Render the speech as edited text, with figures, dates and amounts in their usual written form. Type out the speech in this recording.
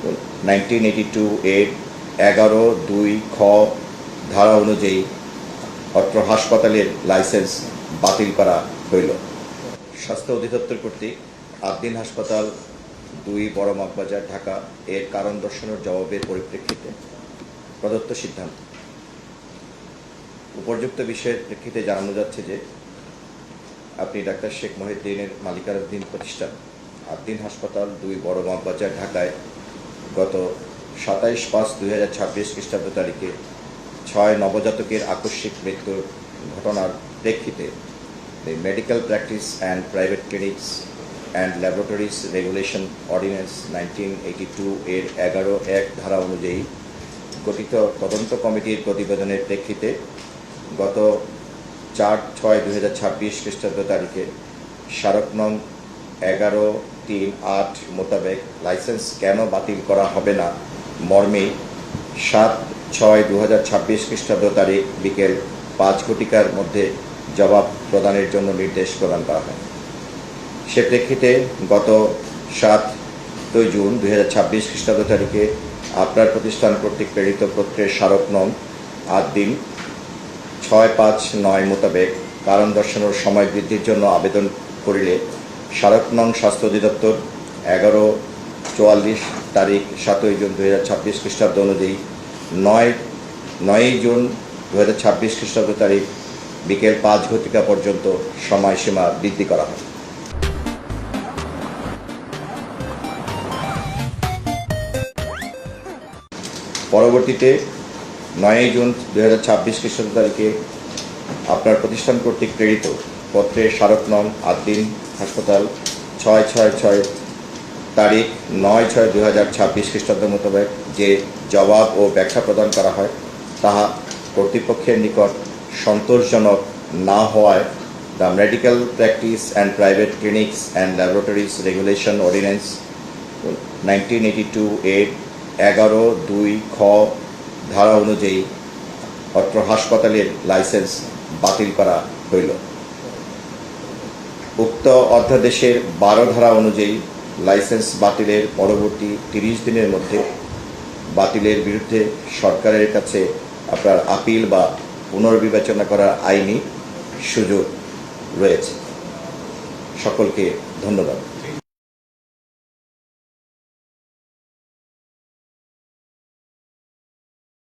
1982 এর 11(2) খ ধারা অনুযায়ী অত্র হাসপাতালের লাইসেন্স বাতিল করা হইল। স্বাস্থ্য অধিদপ্তর কর্তৃক আদ্দিন হাসপাতাল 2 বড় মগবাজার ঢাকা এর কারণ দর্শানোর জবাবের পরিপ্রেক্ষিতে প্রদত্ত সিদ্ধান্ত। উপর্যুক্ত বিষয়ের প্রেক্ষিতে জানানো যাচ্ছে যে আপনি ডাক্তার শেখ মহিউদ্দিনের মালিকানাধীন প্রতিষ্ঠান আদ্দিন হাসপাতাল 2 বড় মগবাজার ঢাকায় গত 27/5/2026 খ্রিস্টাব্দ তারিখে 6 নবজাতকের আকস্মিক মৃত্যুর ঘটনার প্রেক্ষিতে medical practice and private clinics and laboratories regulation ordinance 1982 এর 11(1) ধারা অনুযায়ী গঠিত তদন্ত কমিটির প্রতিবেদনের প্রেক্ষিতে গত 4/6/2026 খ্রিস্টাব্দ তারিখে স্মারক নং 1138 মোতাবেক লাইসেন্স কেন বাতিল করা হবে না মর্মে 7/6/2026 খ্রিস্টাব্দ তারিখ বিকেল 5 ঘটিকার মধ্যে জবাব প্রদানের জন্য নির্দেশ প্রদান করা হয়। সে প্রেক্ষিতে গত 7 জুন 2026 খ্রিস্টাব্দ তারিখে আপনার প্রতিষ্ঠান কর্তৃক প্রেরিত পত্রের স্মারক নং আদ্দিন 659 মোতাবেক কারণ দর্শানোর সময় বৃদ্ধির জন্য আবেদন করিলে স্মারক নং স্বাস্থ্য অধিদপ্তর 11/44 তারিখ 7 জুন 2026 খ্রিস্টাব্দ অনুযায়ী 9 জুন 2026 খ্রিস্টাব্দ তারিখ বিকেল 5 ঘটিকা পর্যন্ত সময়সীমা বৃদ্ধি করা হয়। পরবর্তীতে 9 জুন 2026 খ্রিস্টাব্দ তারিখে আপনার প্রতিষ্ঠান কর্তৃক প্রেরিত পত্রের স্মারক নং আদ্দিন হাসপাতাল 666 তারিখ 9/6/2026 খ্রিস্টাব্দ মোতাবেক যে জবাব ও ব্যাখ্যা প্রদান করা হয় তাহা কর্তৃপক্ষের নিকট সন্তোষজনক না হওয়ায় the medical practice and private clinics and laboratories regulation ordinance 1982 এর 11(2) খ ধারা অনুযায়ী অত্র হাসপাতালের লাইসেন্স বাতিল করা হইল। উক্ত অধ্যাদেশের 12 ধারা অনুযায়ী লাইসেন্স বাতিলের পরবর্তী 30 দিনের মধ্যে বাতিলের বিরুদ্ধে সরকারের কাছে আপনার আপিল বা পুনর্বিবেচনা করার আইনি সুযোগ রয়েছে। সকলকে ধন্যবাদ।